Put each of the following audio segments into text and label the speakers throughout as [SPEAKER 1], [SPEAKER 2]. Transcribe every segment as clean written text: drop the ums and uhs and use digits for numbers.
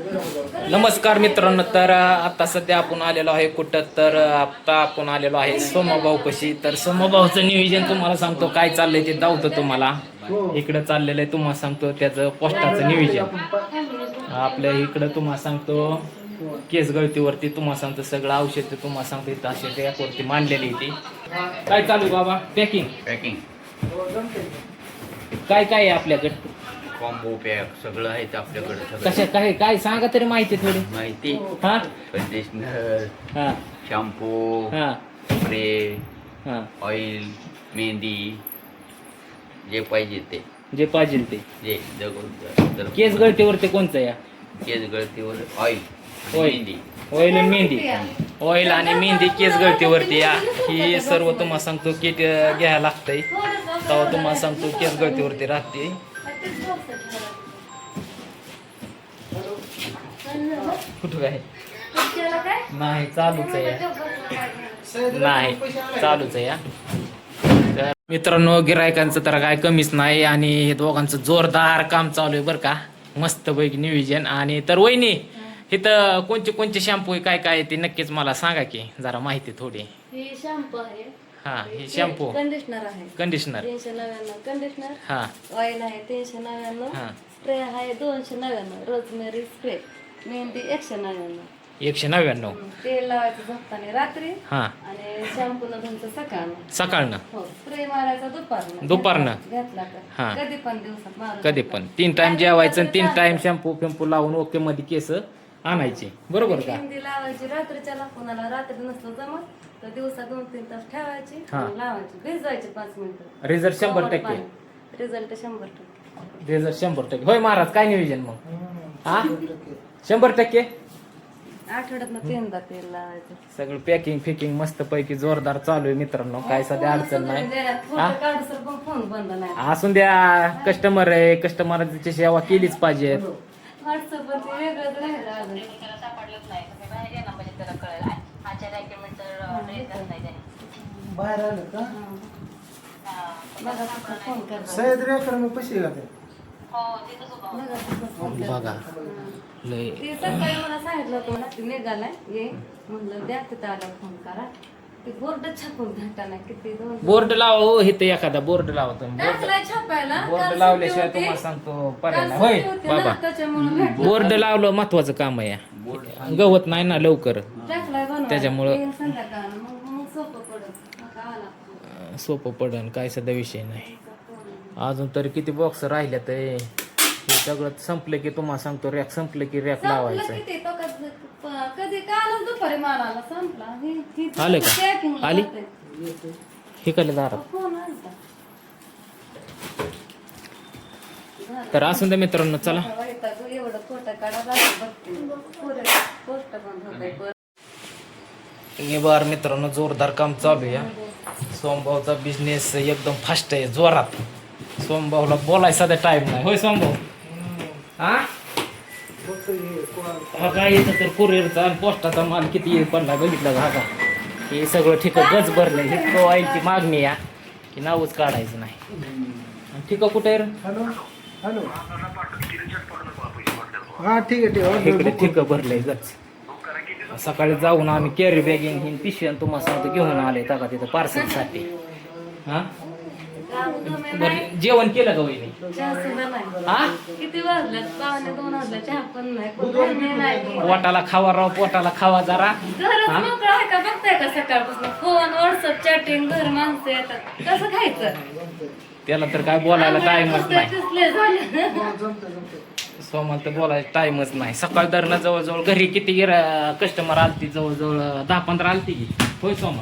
[SPEAKER 1] नमस्कार मित्रांनो, तर आता सध्या आपण आलेलो आहे कुठं, तर आता आपण आलेलो आहे सोमाभाऊपाशी. तर सोमाभाऊचं नियोजन तुम्हाला सांगतो काय चाललंय ते दावतो तुम्हाला. इकडं चाललेलं आहे तुम्हाला सांगतो त्याचं पोस्टाचं नियोजन. आपल्या इकडं तुम्हाला सांगतो केस गळतीवरती तुम्हाला सांगतो सगळं औषध तुम्हाला सांगतो इथं असे रॅकवरती मांडलेली ती. काय चालू आहे बाबा? पॅकिंग काय काय आहे आपल्याकडे?
[SPEAKER 2] कॉम्बो पॅक सगळं आहे आपल्याकडे.
[SPEAKER 1] कशा काय काय सांगा तरी माहिती थोडी.
[SPEAKER 2] माहिती
[SPEAKER 1] हा
[SPEAKER 2] कंडिशनर,
[SPEAKER 1] हा
[SPEAKER 2] शॅम्पू,
[SPEAKER 1] हा
[SPEAKER 2] स्प्रे,
[SPEAKER 1] हा
[SPEAKER 2] ऑइल, मेहंदी, जे पाहिजे ते.
[SPEAKER 1] जे पाहिजे ते.
[SPEAKER 2] जे जगून
[SPEAKER 1] केस गळतीवरती कोणचं या?
[SPEAKER 2] केस गळतीवर ऑइल,
[SPEAKER 1] ऑइल.
[SPEAKER 2] मेहंदी.
[SPEAKER 1] ऑइल आणि मेहंदी. ऑइल आणि मेहंदी केस गळतीवरती या. ही सर्व तुम्हाला सांगतो किट घ्यायला लागतंय, तेव्हा तुम्हाला सांगतो केस गळतीवरती राहते. कुठं काय नाही, चालूच आहे या. नाही, चालूच आहे या. तर मित्रांनो, गिरायकांचं तर काय कमीच नाही आणि हे दोघांचं जोरदार काम चालू आहे बरं का. मस्त पैकी नियोजन. आणि तर वहिनी, इथं कोणते कोणते शॅम्पू आहे काय काय ते नक्कीच मला सांगा की जरा माहिती थोडी.
[SPEAKER 3] हे शॅम्पू आहे.
[SPEAKER 1] हा, हे शॅम्पू,
[SPEAKER 3] कंडिशनर आहे
[SPEAKER 1] कंडिशनर,
[SPEAKER 3] 399 कंडिशनर.
[SPEAKER 1] हा
[SPEAKER 3] ऑइल आहे 399.
[SPEAKER 1] हा,
[SPEAKER 3] स्प्रे आहे 299. Rosemary spray, mehndi 199.
[SPEAKER 1] 199.
[SPEAKER 3] तेल लावायचं झोपताना रात्री
[SPEAKER 1] हा,
[SPEAKER 3] आणि शॅम्पू न धुवायचं सकाळनं.
[SPEAKER 1] सकाळनं.
[SPEAKER 3] हो, स्प्रे मारायचा
[SPEAKER 1] दुपारनं.
[SPEAKER 3] घेतला
[SPEAKER 1] हा.
[SPEAKER 3] का कधी पण दिवसात मारू
[SPEAKER 1] कधी
[SPEAKER 3] शकता.
[SPEAKER 1] पण 3 टाइम जेवायचं आणि 3 टाइम शॅम्पू पिंपू लावून ओके मध्ये केस आणायचे, बरोबर का?
[SPEAKER 3] मेहंदी लावायची रात्रीच्या कुणाला रात्री नसतं जमत तर दिवसा 2-3 तास ठेवायची
[SPEAKER 1] हा.
[SPEAKER 3] आणि लावायची, भिजवायची 5 मिनिटं.
[SPEAKER 1] रिझल्ट 100%.
[SPEAKER 3] रिझल्ट 100%.
[SPEAKER 1] रिझल्ट 100%. होय महाराज, काय नियोजन मग? हा, 100%.
[SPEAKER 3] आठवड्यातनं 3दा तेल लावायचं.
[SPEAKER 1] सगळं पॅकिंग फिकिंग मस्त पैकी जोरदार चालू आहे मित्रांनो. काय सध्या अडचण नाही. हा?
[SPEAKER 3] काढूसर पण फोन बंद नाही.
[SPEAKER 1] असून द्या, कस्टमर आहे, कस्टमरची सेवा केलीच पाहिजे.
[SPEAKER 3] व्हॉट्सअप वर ते वेगळंच राहिलं अजून.
[SPEAKER 4] बाहेर आलं का?
[SPEAKER 3] बघा फक्त फोन करा.
[SPEAKER 4] सह्याद्री अकॅडमी पैसे घाते.
[SPEAKER 3] बघा फक्त फोन करा.
[SPEAKER 1] बघा लय
[SPEAKER 3] ते सकाळी मला सांगितलं होतं मला ती निघालाय ये म्हणलं द्या तिथं आल्यावर फोन करा. ते बोर्ड छापून भेटाना किती दोन
[SPEAKER 1] बोर्ड लावा हो, इथं एखादा बोर्ड लावा तुम्ही.
[SPEAKER 3] टाकलाय छापायला.
[SPEAKER 1] बोर्ड
[SPEAKER 3] काल
[SPEAKER 1] लावल्याशिवाय
[SPEAKER 3] सुट्टी
[SPEAKER 1] तुम्हाला
[SPEAKER 3] होती.
[SPEAKER 1] सांगतो पर्याय
[SPEAKER 3] काल
[SPEAKER 1] नाही. होय
[SPEAKER 3] सुट्टी होती ना,
[SPEAKER 1] बाबा,
[SPEAKER 3] त्याच्यामुळं भेटलं.
[SPEAKER 1] बोर्ड लावलं महत्वाचं काम आहे. गवत नाही ना लवकर,
[SPEAKER 3] टाकलाय बनवायला.
[SPEAKER 1] त्याच्यामुळं
[SPEAKER 3] येईल संध्याकाळनं. मग सोपं पडत. मग आला.
[SPEAKER 1] सोपं पडन, काय सध्या विषय नाही. अजून तरी किती बॉक्स राहिल्या ते हे सगळं संपलं की तुम्हाला सांगतो रॅक संपलं की रॅक लावायचं.
[SPEAKER 3] संपलं किती तो कधी कालच दुपारी माल आला संपला.
[SPEAKER 1] आले का?
[SPEAKER 3] packing ला
[SPEAKER 1] आली?
[SPEAKER 3] जाते.
[SPEAKER 1] हे कले दारात.
[SPEAKER 3] फोन आलता.
[SPEAKER 1] तर असून द्या मित्रांनो, चला.
[SPEAKER 3] वैताग, एवढं फोटो काढा बघते. पोस्ट बंद होतंय.
[SPEAKER 1] हे बार मित्रांनो, जोरदार काम चालू आहे. सोमभाऊचा बिझनेस एकदम फास्ट आहे, जोरात. सोमभाऊला बोलाय सध्या टाइम नाही. होय सोमभाऊ? हा काय येतं तर कुरिअरचा आणि पोस्टाचा माल किती पडला बघितलं का? का हे सगळं ठीक गज भरलंय. हे ऑइलची मागणी या की नावच काढायचं नाही. आणि ठीक कुठे आहे रे?
[SPEAKER 4] Hello hello. हा ठीक आहे ठीक आहे.
[SPEAKER 1] इकडे ठीक भरलंय गच. सकाळी जाऊन आम्ही कॅरी बॅगिंग ही पिशवी तुम्हाला सांगतो घेऊन आले का तिथं पार्सलसाठी. हा, बरं, जेवण केलं का वहिनी?
[SPEAKER 3] चहा सुद्धा नाही.
[SPEAKER 1] हा,
[SPEAKER 3] किती वाजल्यात? 1:45 वाजल्या. चहा पण नाही, कोण धान्य नाही.
[SPEAKER 1] पोटाला खावा राव, पोटाला खावा जरा.
[SPEAKER 3] घरच मोकळं आहे का बघताय का सकाळपासून? फोन, व्हॉट्सअप, चॅटिंग, घर माणसं येतात. कसं खायचं?
[SPEAKER 1] त्याला तर काय बोलायला टाइमच नाही.
[SPEAKER 3] कसले झाले.
[SPEAKER 1] सोमाला तर बोलायला टाइमच नाही. सकाळ दरनं जवळजवळ घरी किती कस्टमर आलती? जवळजवळ 10-15 आलती की. होय सोमा?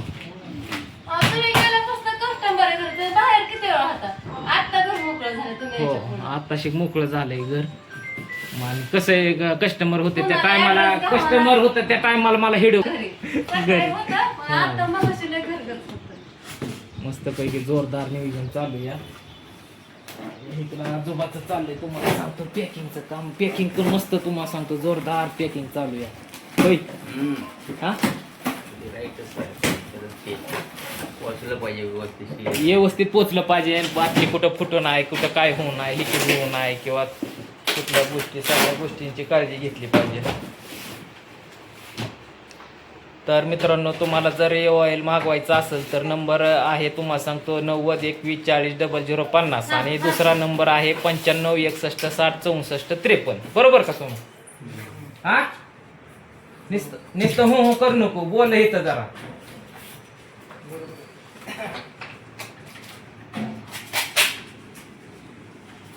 [SPEAKER 3] तुम्ही गेल्यापासून कस्टमर आहे घरचं. बाहेर किती वेळ होता? आता घर मोकळं झालं तुम्ही
[SPEAKER 1] हो,
[SPEAKER 3] याच्यापुढं.
[SPEAKER 1] आताशी मोकळं झालंय घर. मग कसं आहे, कस्टमर होते त्या टायमाला, कस्टमर होतं त्या टायमाला मला हिडो
[SPEAKER 3] घरी. सकाळी होतं, पण आता मगाशी लय घरगत होतं.
[SPEAKER 1] मस्तपैकी जोरदार नियोजन चालू या. इकडं आजोबाचं चाललंय तुम्हाला सांगतो पॅकिंगचं काम. पॅकिंग पण मस्त तुम्हाला सांगतो जोरदार पॅकिंग चालू या. होय? हा,
[SPEAKER 2] पोचलं पाहिजे व्यवस्थित.
[SPEAKER 1] व्यवस्थित पोचलं पाहिजे. बातमी कुठं फुटू नाही, कुठं काय होऊ नाही, लिकेज होऊ नाही किंवा कुठल्या गोष्टी सगळ्या गोष्टींची काळजी घेतली पाहिजे. तर मित्रांनो, तुम्हाला जर ऑइल मागवायचं असेल तर नंबर आहे तुम्हाला सांगतो 90-41-40-0050 आणि दुसरा नंबर आहे 95-61-60-64-53. बरोबर का तुम्ही? हा नुसतं हो हो करू नको, बोल इथं जरा.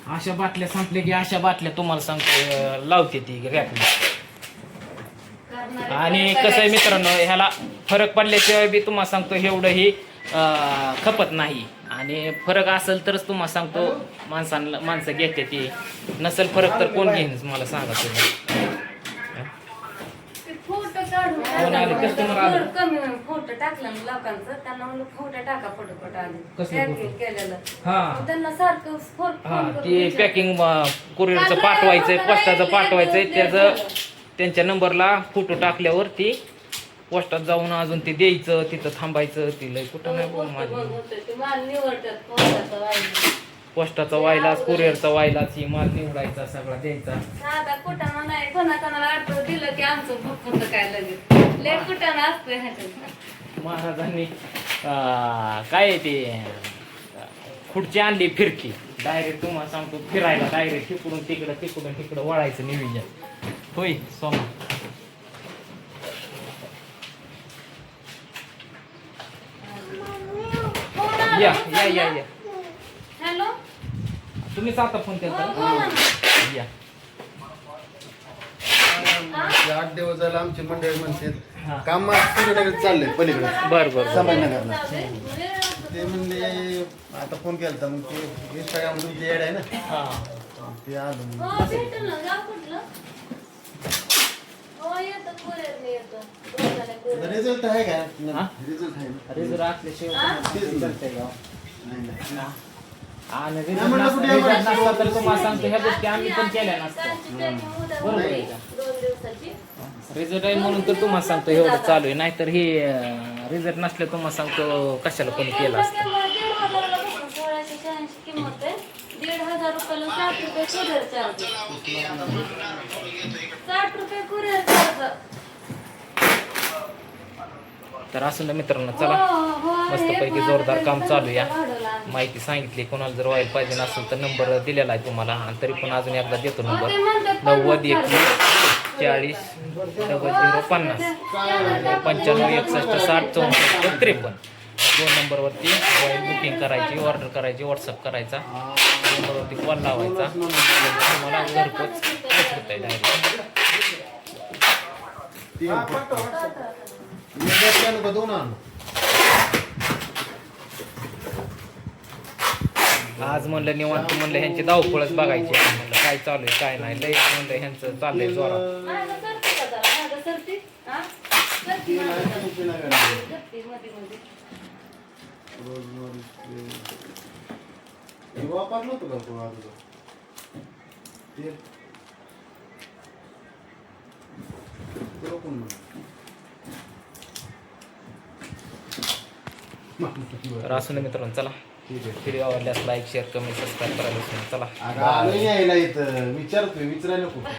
[SPEAKER 1] अशा बाटल्या संपल्या की अशा बाटल्या तुम्हाला सांगतो लावते ती रॅपला. आणि कसं आहे मित्रांनो, ह्याला फरक पडल्याशिवाय बी तुम्हाला सांगतो एवढंही खपत नाही. आणि फरक असेल तरच तुम्हाला सांगतो माणसं घेते ती. नसेल फरक तर कोण घेईन मला सांगा तुम्ही.
[SPEAKER 3] फोटो काढून
[SPEAKER 1] कोण आले? customer आले?
[SPEAKER 3] कमी फोटो टाकला ना लोकांचं, त्यांना म्हणलं फोटो टाका, फोटो आले
[SPEAKER 1] कसले
[SPEAKER 3] Packing
[SPEAKER 1] photo?
[SPEAKER 3] केलेलं.
[SPEAKER 1] हा
[SPEAKER 3] मग त्यांना सारखं फोन
[SPEAKER 1] हा
[SPEAKER 3] करून
[SPEAKER 1] ते
[SPEAKER 3] विचार-
[SPEAKER 1] पॅकिंग कुरिअरचं पाठवायचंय, पोस्टाचं पाठवायचंय, त्याचं त्यांच्या नंबरला फोटो टाकल्यावर ती पोस्टात जाऊन अजून ते द्यायचं, तिथं थांबायचं. ती लय कुठं नाही बोल
[SPEAKER 3] पोस्ट
[SPEAKER 1] माझी.
[SPEAKER 3] बंद होते. ते माल निवडतात पोस्टाचं वाहिनी.
[SPEAKER 1] पोस्टाचा वायलाच कुरिअरचा वायलाच ही माल निवडायचा, सगळा द्यायचा.
[SPEAKER 3] साधा कुटाणा नाही, कोणाकोणाला आठवण दिलं की आमचं भूक काय लगेच लय कुटाणा असतोय ह्याच्यात.
[SPEAKER 1] महाराजांनी काय आहे ते खुर्ची आणली फिरकी, डायरेक्ट तुम्हाला सांगतो फिरायला, डायरेक्ट तिकडून तिकडं वळायचं नियोजन. होय सोमा? या या या या
[SPEAKER 3] हॅलो,
[SPEAKER 1] तुम्हीच आता फोन केला
[SPEAKER 3] हो, बोला ना.
[SPEAKER 1] या.
[SPEAKER 5] 8 दिवस झाले आमची मंडळी
[SPEAKER 1] हा.
[SPEAKER 5] म्हणते काम सूर्यनगर चाललंय पलीकडे
[SPEAKER 1] बर बर
[SPEAKER 5] संभाजीनगरला.
[SPEAKER 3] म्हणजे
[SPEAKER 5] ते म्हणले आता फोन केला तर मग ते इंस्टाग्राम तुमची ऍड आहे ना,
[SPEAKER 1] हा
[SPEAKER 5] ते आलो
[SPEAKER 3] हो, भेटेल ना, गाव कुठलं? हो, येतं, कुरिअरने येतं. दोघांना कुरिअर.
[SPEAKER 5] रिझल्ट आहे का?
[SPEAKER 1] हा?
[SPEAKER 5] रिझल्ट आहे ना?
[SPEAKER 1] अरे जर असल्याशिवाय
[SPEAKER 3] हा?
[SPEAKER 1] तुम्हाला करता येईल.
[SPEAKER 5] नाही, नाही.
[SPEAKER 1] आणि
[SPEAKER 5] नाही म्हणलं कुठे आहे
[SPEAKER 1] result नसला तर तुम्हाला सांगतो ह्या गोष्टी आम्ही पण केल्या नसत्या.
[SPEAKER 3] कालची packing उद्या
[SPEAKER 1] बरोबर आहे
[SPEAKER 3] होईल,
[SPEAKER 1] का?
[SPEAKER 3] 2 दिवसाची.
[SPEAKER 1] रिझल्ट आहे म्हणून तर तुम्हाला सांगतो एवढं चालू आहे, नाहीतर हे रिझल्ट नसले तुम्हाला सांगतो कशाला कोणी केलं असतं.
[SPEAKER 3] 1,500 ला बघा, 1686 किंमत आहे. 1,500 रुपयाला 60 रुपये कुरिअर चार्ज. 60 रुपये कुरिअर चार्ज.
[SPEAKER 1] तर असं ना मित्रांनो, चला मस्तपैकी जोरदार काम चालू या. माहिती सांगितली, कोणाला जर व्हायला पाहिजे नसेल तर नंबर दिलेला आहे तुम्हाला. आणि तरी पण अजून एकदा देतो नंबर 90-21-40-0050 आणि 95-61-60-64-53. 2 नंबरवरती बुकिंग करायची, ऑर्डर करायची, व्हॉट्सअप करायचा, नंबरवरती कॉल लावायचा, तुम्हाला घरपोच पोचवता येईल डायरेक्ट.
[SPEAKER 5] दोन आणू.
[SPEAKER 1] आज म्हणलं निवांत, म्हणलं ह्यांची धावपळच बघायची. म्हणलं काय चालू आहे काय नाही, लय म्हणलं ह्यांचं चाललंय जोरात.
[SPEAKER 3] माझं सरते का जरा? माझं सरते? हा? सरते माझं जरा. सरते मध्ये.
[SPEAKER 5] वापर नव्हतं का तो अगोदर? ते कोण म्हणलं?
[SPEAKER 1] तर असू नये मित्रांनो, चला व्हिडिओ आवडल्यास लाईक शेअर कमेंट सबस्क्राईब करायला विसरू नका. चला
[SPEAKER 5] अगं आलोय यायला इथं विचारतोय विचारायला नको.